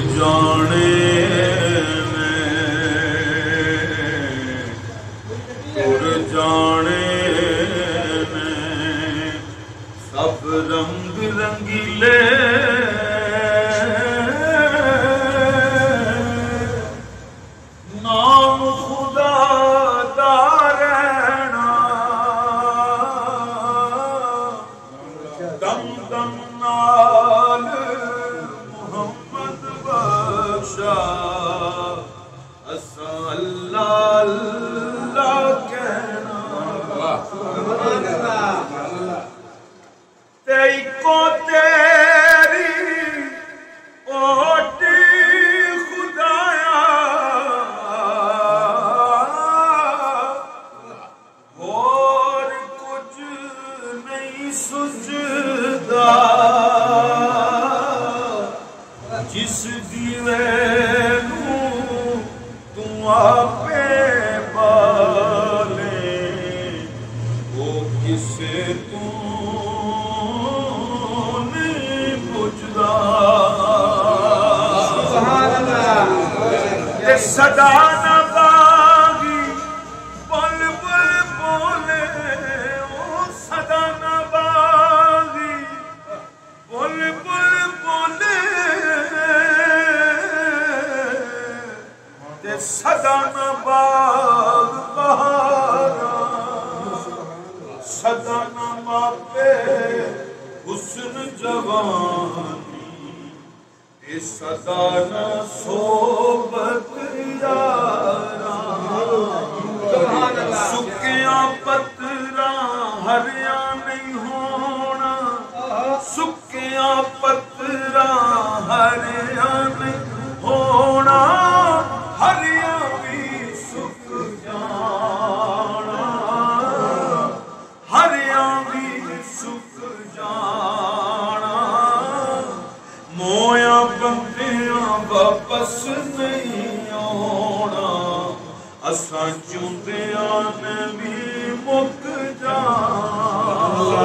جانے سب رنگ رنگیلے نام خدا دا رہنا دم دم نال محمد بخشا اساں اللہ اللہ کہنا کو تیری اوٹی خدایا اور کچھ نہیں سجدا جس دیوے نوں تو آپے بالے وہ کسے تو صدا نہ باغی بل بل بولے او صدا نہ باغی بل بل بولے تے صدا نہ باغ بہارا صدا نہ ماپے حسن جوانی صدا نہ صحبت یارا سکیاں پتراں ہریاں نہیں ہونا سکیاں پتراں ہریاں نہیں ہونا ہریاں بھی سک جانا ہریاں بھی سک جانا مویا بندیاں واپس نہیں آنا اساں چوندیاں نے بھی مک جانا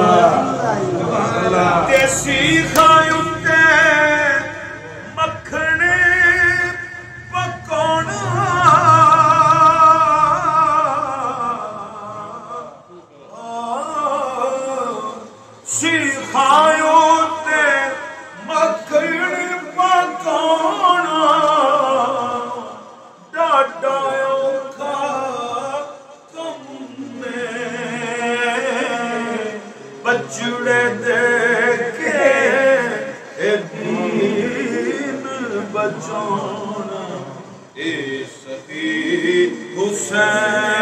دیسی کھایوں تے مکھنے پکونا سکھایوں تے مکھنے پکونا ڈاڈا اوکھا کم میں بچڑے دے کے اے دین بچانا اے سخی حسین